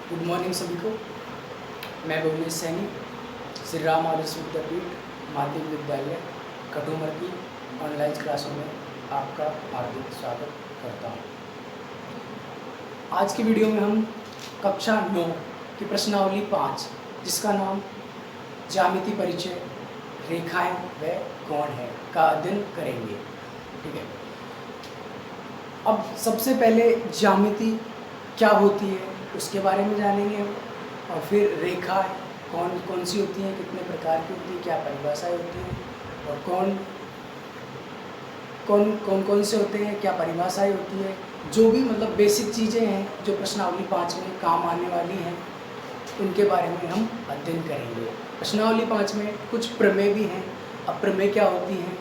Good morning सभी को। मैं भुवनेश सैनी, श्री राम आदर्श विद्यापीठ माध्यमिक विद्यालय कटुमर की ऑनलाइन क्लासों में आपका हार्दिक स्वागत करता हूँ। आज की वीडियो में हम कक्षा 9 की प्रश्नावली 5 जिसका नाम ज्यामिति परिचय रेखाएं व कोण है का अध्ययन करेंगे। ठीक है, अब सबसे पहले ज्यामिति क्या होती है उसके बारे में जानेंगे हम, और फिर रेखा कौन कौन सी होती हैं, कितने प्रकार की होती है, क्या परिभाषाएं होती हैं, और कौन से होते हैं, क्या परिभाषाएं होती है। जो भी मतलब बेसिक चीज़ें हैं जो प्रश्नावली 5 में काम आने वाली हैं उनके बारे में हम अध्ययन करेंगे। प्रश्नावली 5 में कुछ प्रमेय भी हैं। अब प्रमेय क्या होती हैं,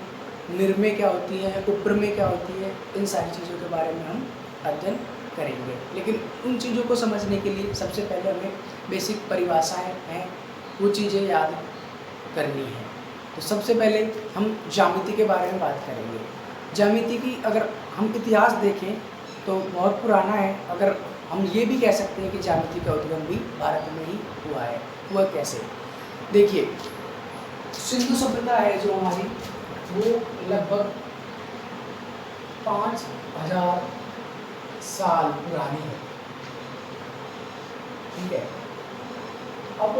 निर्मेय क्या होती है, उपप्रमेय क्या होती है, इन सारी चीज़ों के बारे में हम अध्ययन करेंगे। लेकिन उन चीज़ों को समझने के लिए सबसे पहले हमें बेसिक परिभाषाएं हैं वो चीज़ें याद करनी है। तो सबसे पहले हम ज्यामिति के बारे में बात करेंगे। ज्यामिति की अगर हम इतिहास देखें तो बहुत पुराना है। अगर हम ये भी कह सकते हैं कि ज्यामिति का उद्गम भी भारत में ही हुआ है। हुआ कैसे, देखिए, सिंधु सभ्यता है जो हमारी, वो लगभग 5000 साल पुरानी है। ठीक है, अब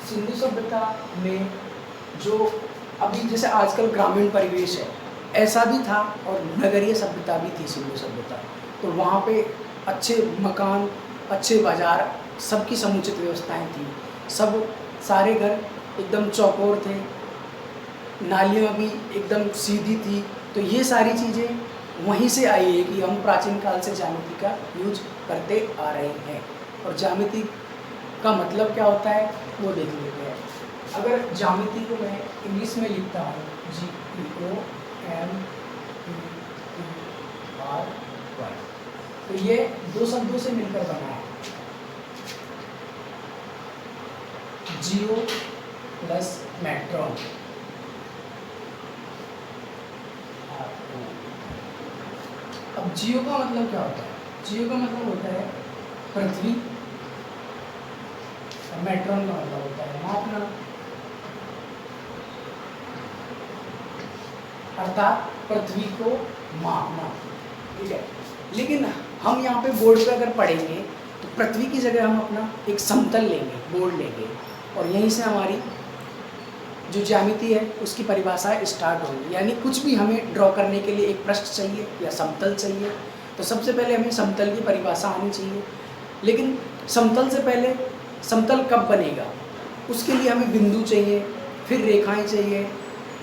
सिंधु सभ्यता में जो अभी जैसे आजकल ग्रामीण परिवेश है ऐसा भी था, और नगरीय सभ्यता भी थी सिंधु सभ्यता। तो वहाँ पे अच्छे मकान, अच्छे बाजार, सबकी समुचित व्यवस्थाएं थी। सारे घर एकदम चौकोर थे, नालियाँ भी एकदम सीधी थी। तो ये सारी चीज़ें वहीं से आई है कि हम प्राचीन काल से ज्यामिति का यूज करते आ रहे हैं। और ज्यामिति का मतलब क्या होता है वो देख लेते हैं। अगर ज्यामिति को मैं इंग्लिश में लिखता हूँ GEOMETRY, तो ये दो शब्दों से मिलकर बना है, जियो प्लस मेट्रॉन। अब जियो का मतलब क्या होता है? जियो का मतलब होता है पृथ्वी, और मेट्रॉन का मतलब होता है मापना, अर्थात पृथ्वी को मापना। ठीक है, लेकिन हम यहाँ पे बोर्ड पे अगर पढ़ेंगे तो पृथ्वी की जगह हम अपना एक समतल लेंगे, बोर्ड लेंगे, और यहीं से हमारी जो ज्यामिति है उसकी परिभाषा स्टार्ट होगी। यानी कुछ भी हमें ड्रॉ करने के लिए एक पृष्ठ चाहिए या समतल चाहिए, तो सबसे पहले हमें समतल की परिभाषा आनी चाहिए। लेकिन समतल से पहले समतल कब बनेगा उसके लिए हमें बिंदु चाहिए, फिर रेखाएं चाहिए।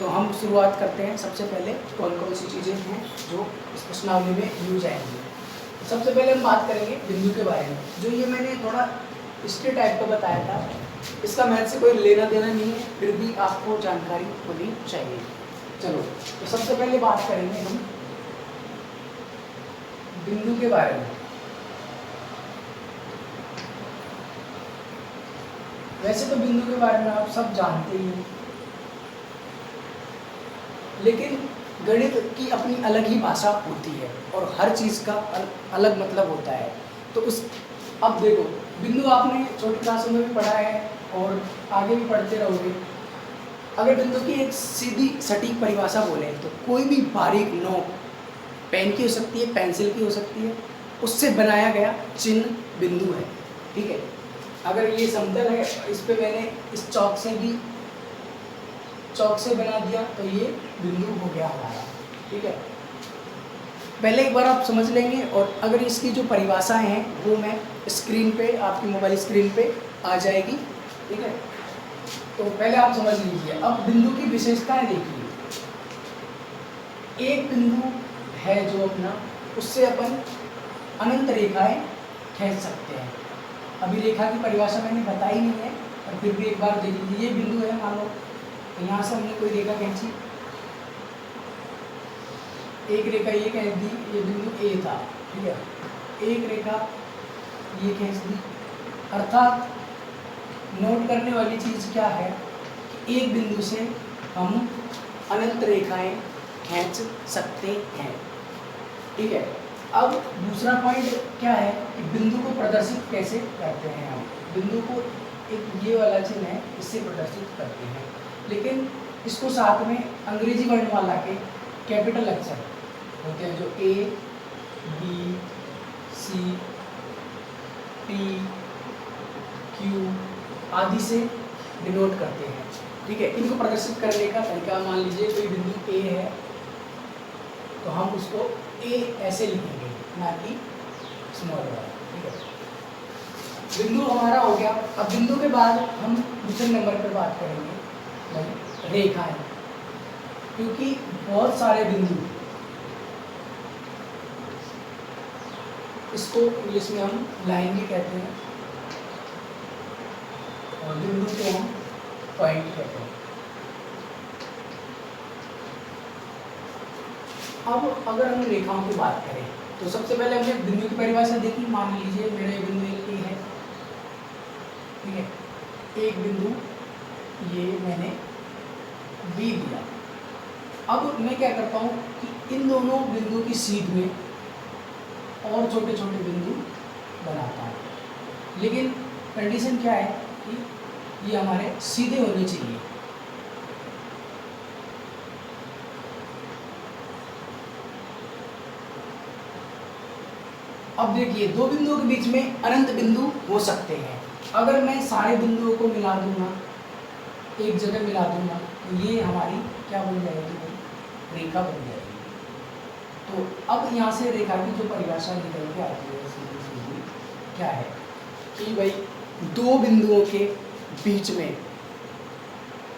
तो हम शुरुआत करते हैं। सबसे पहले कौन कौन सी चीज़ें हैं जो इस प्रश्नावली में यूज आएंगी। सबसे पहले हम बात करेंगे बिंदु के बारे में। जो ये मैंने थोड़ा हिस्ट्री टाइप का बताया था, इसका मैथ से कोई लेना देना नहीं है, फिर भी आपको जानकारी होनी चाहिए। चलो, तो सबसे पहले बात करेंगे हम बिंदु के बारे में। वैसे तो बिंदु के बारे में आप सब जानते ही हैं, लेकिन गणित की अपनी अलग ही भाषा होती है और हर चीज़ का अलग मतलब होता है। तो अब देखो, बिंदु आपने छोटी क्लासों में भी पढ़ा है और आगे भी पढ़ते रहोगे। अगर बिंदु की एक सीधी सटीक परिभाषा बोले तो कोई भी बारीक नोक, पेन की हो सकती है, पेंसिल की हो सकती है, उससे बनाया गया चिन्ह बिंदु है। ठीक है, अगर ये समतल है, इस पे मैंने इस चौक से बना दिया तो ये बिंदु हो गया हमारा। ठीक है, पहले एक बार आप समझ लेंगे, और अगर इसकी जो परिभाषाएं हैं वो मैं स्क्रीन पे, आपकी मोबाइल स्क्रीन पे आ जाएगी। ठीक है, तो पहले आप समझ लीजिए। अब बिंदु की विशेषताएं देखिए। एक बिंदु है जो अपना, उससे अपन अनंत रेखाएं खींच सकते हैं। अभी रेखा की परिभाषा मैंने बताई नहीं है, और फिर भी एक बार देख लीजिए। ये बिंदु है, मान लो यहाँ से हमने कोई रेखा खींची, एक रेखा ये खींच दी, ये बिंदु ए था। ठीक है, एक रेखा ये खींच दी। अर्थात नोट करने वाली चीज़ क्या है कि एक बिंदु से हम अनंत रेखाएं खींच सकते हैं। ठीक है, अब दूसरा पॉइंट क्या है कि बिंदु को प्रदर्शित कैसे करते हैं हम। बिंदु को एक ये वाला चिन्ह है, इससे प्रदर्शित करते हैं, लेकिन इसको साथ में अंग्रेजी वर्णमाला के कैपिटल अक्षर होते हैं जो A B C P Q आदि से डिनोट करते हैं। ठीक है, इनको प्रदर्शित करने का तरीका, मान लीजिए कोई बिंदु ए है तो हम उसको ए ऐसे लिखेंगे, ना कि स्मॉल वाला। ठीक है, बिंदु हमारा हो गया। अब बिंदु के बाद हम दूसरे नंबर पर बात करेंगे भाई रेखाएं, क्योंकि बहुत सारे बिंदु, इसको इंग्लिश में हम लाइन भी कहते हैं और बिंदु को हम पॉइंट कहते हैं। अब अगर हम रेखाओं की बात करें तो सबसे पहले हमने बिंदु की परिभाषा देखी। मान लीजिए मेरा एक बिंदु ए है, ठीक है, एक बिंदु ये मैंने बी दिया। अब मैं क्या करता हूँ कि इन दोनों बिंदु की सीध में और छोटे छोटे बिंदु बनाता हूँ, लेकिन कंडीशन क्या है कि ये हमारे सीधे होने चाहिए। अब देखिए दो बिंदुओं के बीच में अनंत बिंदु हो सकते हैं। अगर मैं सारे बिंदुओं को मिला दूंगा, एक जगह मिला दूंगा, तो ये हमारी क्या बन जाएगी, रेखा बन जाएगी। तो अब यहाँ से रेखा की जो परिभाषा निकल के आती है सीधी सीधी क्या है कि भाई दो बिंदुओं के बीच में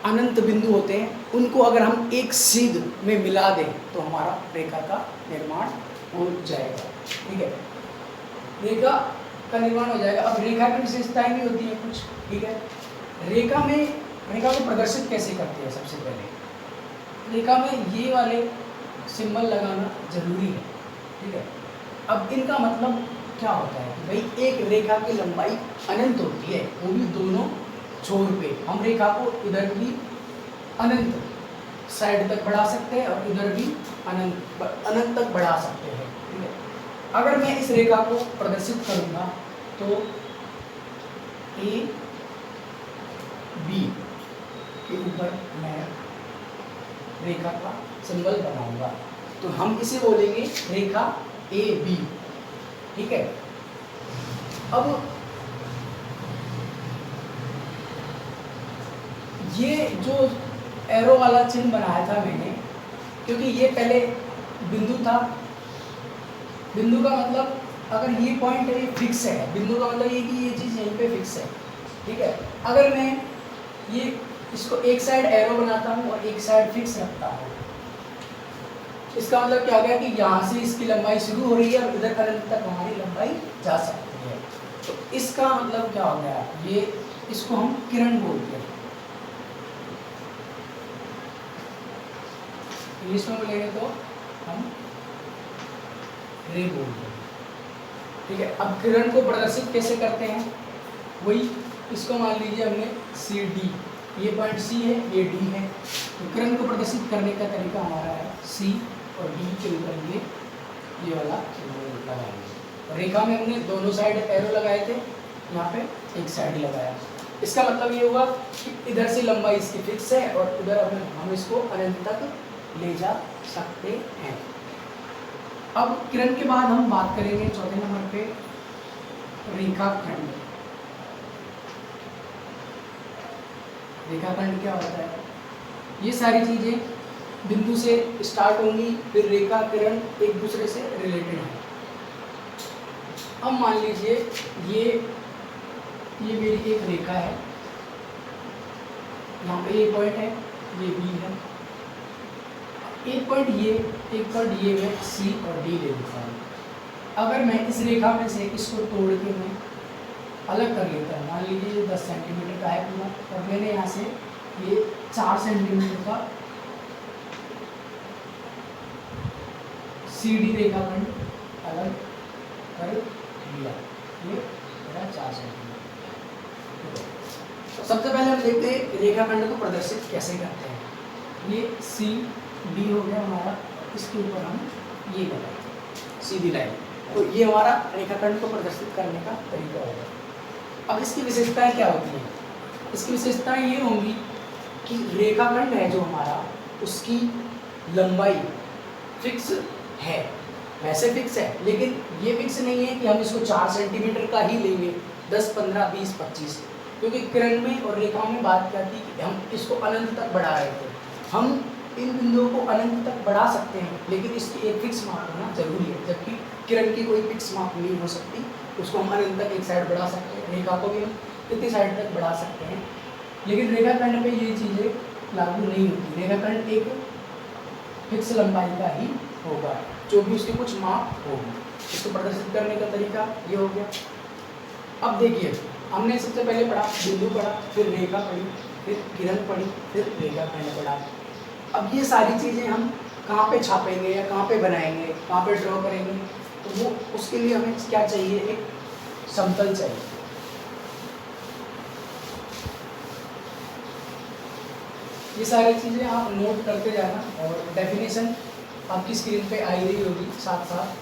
अनंत बिंदु होते हैं, उनको अगर हम एक सीध में मिला दें तो हमारा रेखा का निर्माण हो जाएगा। ठीक है, रेखा का निर्माण हो जाएगा। अब रेखा की विशेषताएं भी होती है कुछ। ठीक है, रेखा को प्रदर्शित कैसे करते हैं। सबसे पहले रेखा में ये वाले सिंबल लगाना जरूरी है। ठीक है, अब इनका मतलब क्या होता है कि भाई एक रेखा की लंबाई अनंत होती है, वो भी दोनों छोर पे। हम रेखा को इधर भी अनंत साइड तक बढ़ा सकते हैं और इधर भी अनंत तक बढ़ा सकते हैं। ठीक है, अगर मैं इस रेखा को प्रदर्शित करूंगा तो ए बी के ऊपर मैं रेखा का सिंबल बनाऊंगा, तो हम इसे बोलेंगे रेखा ए बी। ठीक है, अब ये जो एरो वाला चिन्ह बनाया था मैंने, क्योंकि ये पहले बिंदु था। बिंदु का मतलब अगर ये पॉइंट है, ये फिक्स है। बिंदु का मतलब ये कि ये चीज़ यहीं पे फिक्स है। ठीक है, अगर मैं ये इसको एक साइड एरो बनाता हूँ और एक साइड फिक्स रखता हूँ, इसका मतलब क्या हो गया कि यहाँ से इसकी लंबाई शुरू हो रही है और इधर अनंत तक हमारी लंबाई जा सकती है। तो इसका मतलब क्या हो गया, ये इसको हम किरण बोलते हैं। इंग्लिश में बोलेंगे तो हम रे बोलते हैं। ठीक है, अब किरण को प्रदर्शित कैसे करते हैं, वही इसको मान लीजिए हमने सी डी, ये पॉइंट सी है, ये डी है, तो किरण को प्रदर्शित करने का तरीका हमारा है सी और डी के ऊपर ये वाला लगाएंगे। रेखा में हमने दोनों साइड एरो लगाए थे, यहाँ पे एक साइड लगाया। इसका मतलब ये हुआ कि इधर से लंबाई इसकी फिक्स है और इधर हम इसको अनंत तक ले जा सकते हैं। अब किरण के बाद हम बात करेंगे चौथे नंबर पे रेखाखंड। रेखाखंड क्या होता है, ये सारी चीजें बिंदु से स्टार्ट होंगी, फिर रेखा किरण एक दूसरे से रिलेटेड है। अब मान लीजिए ये मेरी एक रेखा है, यहाँ पे एक पॉइंट है, ये बी है, एक पॉइंट ये मैं सी और डी ले लेता हूँ। अगर मैं इस रेखा में से इसको तोड़ के मैं अलग कर लेता हूँ, मान लीजिए ये 10 सेंटीमीटर का है पूरा, और मैंने यहाँ से ये 4 सेंटीमीटर का सी डी रेखाखंड अलग कर लिया, ये मेरा 4 सेंटीमीटर। तो सबसे पहले हम देखते हैं रेखाखंड को प्रदर्शित कैसे करते हैं। ये सी डी हो गया हमारा, इसके ऊपर हम ये लगाएंगे। सीधी लाइन। तो ये हमारा रेखाखंड को प्रदर्शित करने का तरीका होगा। अब इसकी विशेषताएं क्या होती हैं? इसकी विशेषताएं ये होंगी कि रेखाखंड है जो हमारा, उसकी लंबाई फिक्स है, वैसे फिक्स है, लेकिन ये फिक्स नहीं है कि हम इसको 4 सेंटीमीटर का ही लेंगे, 10, 15, 20, 25, क्योंकि किरण में और रेखाओं में बात क्या थी कि हम इसको अनंत तक बढ़ा रहे थे। हम इन बिंदुओं को अनंत तक बढ़ा सकते हैं, लेकिन इसकी एक फिक्स माप होना जरूरी है, जबकि किरण की कोई फिक्स माप नहीं हो सकती। उसको हम अनंत तक एक साइड बढ़ा सकते हैं, रेखा को भी हम कितनी साइड तक बढ़ा सकते हैं, लेकिन रेखाखंड पे ये चीज़ें लागू नहीं होती। रेखाखंड एक फिक्स लंबाई का ही होगा, जो भी उसकी कुछ माप होगी। इसको प्रदर्शित करने का तरीका ये हो गया। अब देखिए, हमने सबसे पहले पढ़ा बिंदु पढ़ा, फिर रेखा पढ़ी, फिर किरण पढ़ी, फिर रेखाखंड पढ़ा। अब ये सारी चीज़ें हम कहाँ पे छापेंगे या कहाँ पे बनाएंगे, कहाँ पे ड्रॉ करेंगे, तो वो उसके लिए हमें क्या चाहिए, एक समतल चाहिए। ये सारी चीज़ें आप नोट करते जाना, और डेफिनेशन आपकी स्क्रीन पे आई रही होगी साथ साथ।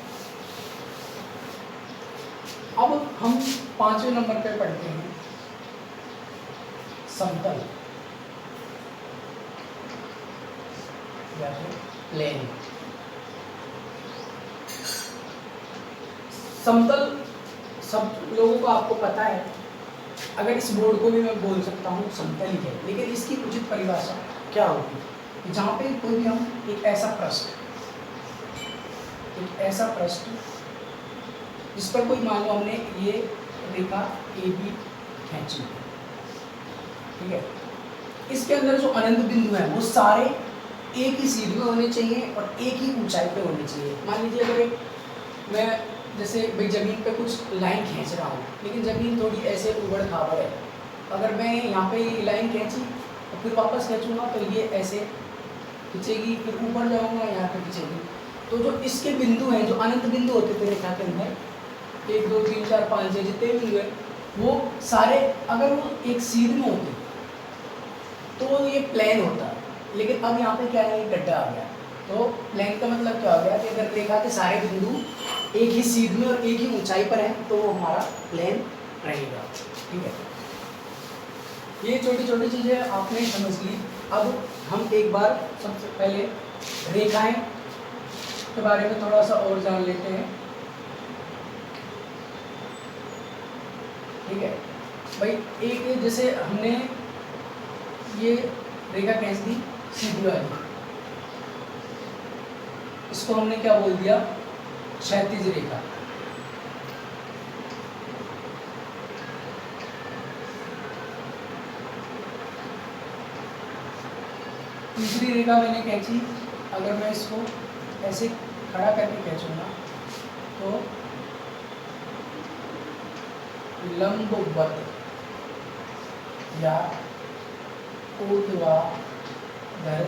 अब हम 5वें नंबर पे पढ़ते हैं समतल या फिर प्लेन। समतल सब लोगों को आपको पता है, अगर इस बोर्ड को भी मैं बोल सकता हूँ समतल ही है, लेकिन इसकी उचित परिभाषा क्या होगी, जहाँ पे कोई भी हम एक ऐसा पृष्ठ जिस पर कोई, मान लो हमने ये रेखा AB खींची, ठीक है, इसके अंदर जो अनंत बिंदु हैं वो सारे एक ही सीध में होने चाहिए और एक ही ऊंचाई पे होने चाहिए। मान लीजिए अगर मैं जैसे भाई ज़मीन पे कुछ लाइन खींच रहा हूँ, लेकिन ज़मीन थोड़ी ऐसे उबड़ खाबड़ है, अगर मैं यहाँ पे ये लाइन खींची और फिर वापस खींचूँगा तो ये ऐसे खींचेगी, फिर ऊपर जाऊँगा यहाँ पे खींचेगी। तो जो इसके बिंदु हैं, जो अनंत बिंदु होते थे रेखा के अंदर, 1, 2, 3, 4, 5, 6 जितने बिंदु हैं, वो सारे अगर वो एक सीध में होते तो ये प्लेन होता, लेकिन अब यहाँ पे क्या है, गड्ढा आ गया। तो प्लेन का मतलब क्या हो गया कि अगर रेखा के सारे बिंदु एक ही सीध में और एक ही ऊंचाई पर हैं तो वो हमारा प्लेन रहेगा, ठीक है। ये छोटी छोटी चीज़ें आपने समझ ली। अब हम एक बार सबसे पहले रेखाएं के बारे में थोड़ा सा और जान लेते हैं, ठीक है भाई। एक जैसे हमने ये रेखा खींच दी सीधी वाली, इसको हमने क्या बोल दिया, क्षैतिज रेखा। तीसरी रेखा मैंने खींची, अगर मैं इसको ऐसे खड़ा करके खींचूंगा तो लंबवत या ऊर्ध्वाधर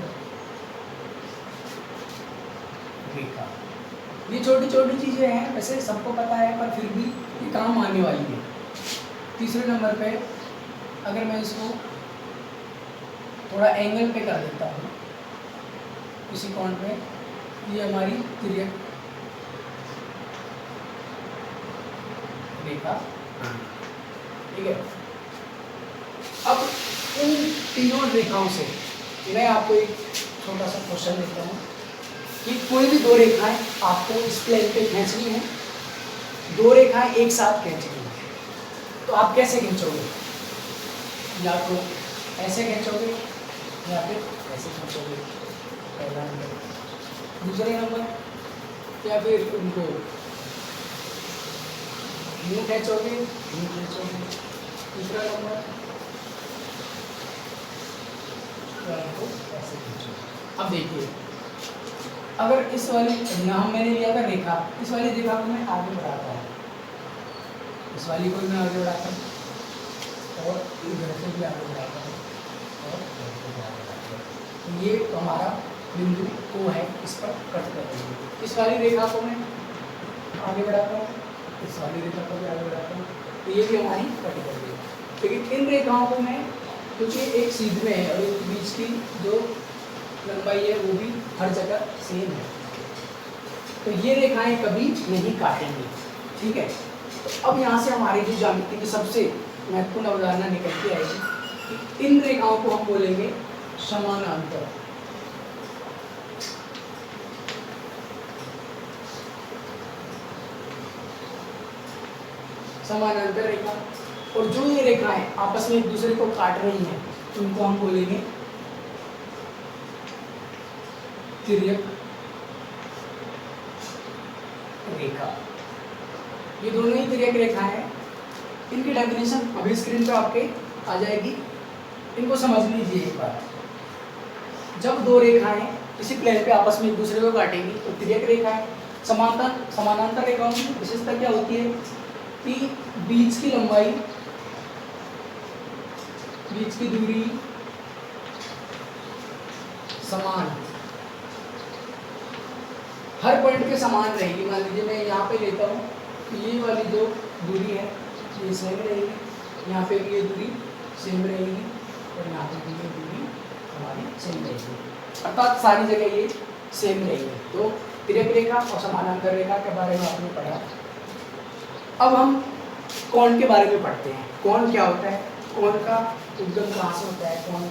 रेखा। ये छोटी छोटी चीज़ें हैं, वैसे सबको पता है, पर फिर भी ये काम आने वाली है। तीसरे नंबर पे अगर मैं इसको थोड़ा एंगल पे कर देता हूँ किसी कोण पे, ये हमारी तिर्यक रेखा, ठीक है। अब इन तीनों रेखाओं से मैं आपको एक छोटा सा क्वेश्चन देता हूँ कि कोई भी दो रेखाएं आपको इस प्लेन पे खींचनी है, दो रेखाएं एक साथ खींचनी है, तो आप कैसे खींचोगे? या तो ऐसे खींचोगे या फिर ऐसे खींचोगे, पहला नंबर। दूसरे नंबर, या फिर उनको यूँ खींचोगे, यूँ खींचोगे। तीसरा नंबर, तो ऐसे खींचोगे। अब देखिए, अगर इस वाली नाम मैंने लिया था रेखा, इस वाली रेखा को मैं आगे बढ़ाता हूँ, इस वाली को मैं आगे बढ़ाता हूँ, और इधर से भी आगे बढ़ाता हूँ, और इधर से भी आगे बढ़ाता हूँ। तो ये तो हमारा बिंदु O है, इस पर कट कर देंगे। इस वाली रेखा को मैं आगे बढ़ाता हूँ, इस वाली रेखा को भी आगे बढ़ाता हूँ, तो ये भी हमारी कट कर देगी। लेकिन इन रेखाओं को मैं, क्योंकि एक सीध में है और एक बीच की जो लंबाई है वो भी हर जगह सेम है, तो ये रेखाएं कभी नहीं काटेंगी, ठीक है। तो अब यहाँ से हमारी जो ज्यामिति की सबसे महत्वपूर्ण अवधारणा निकल के आएगी कि इन रेखाओं को हम बोलेंगे समानांतर। समानांतर रेखा। और जो ये रेखाएं आपस में एक दूसरे को काट रही हैं उनको हम बोलेंगे तिर्यक रेखा। ये दोनों ही तिर्यक रेखा है। इनकी डेफिनेशन अभी स्क्रीन पे आपके आ जाएगी, इनको समझ लीजिए एक बार। जब दो रेखाएं इसी प्लेन पे आपस में एक दूसरे को काटेंगी तो तिर्यक रेखा है। समानांतर रेखाओं की विशेषता क्या होती है कि बीच की लंबाई, बीच की दूरी समान, हर पॉइंट पे समान रहेगी। मान लीजिए मैं यहाँ पे लेता हूँ तो ये वाली जो दूरी है ये सेम रहेगी, यहाँ पे भी ये दूरी सेम रहेगी और यहाँ पे भी ये दूरी हमारी सेम रहेगी, अर्थात सारी जगह ये सेम रहेगी। तो तिर्यक रेखा और समानांतर रेखा के बारे में आपने पढ़ा। अब हम कोण के बारे में पढ़ते हैं। कोण क्या होता है, कोण का उद्गम कहाँ से होता है, कोण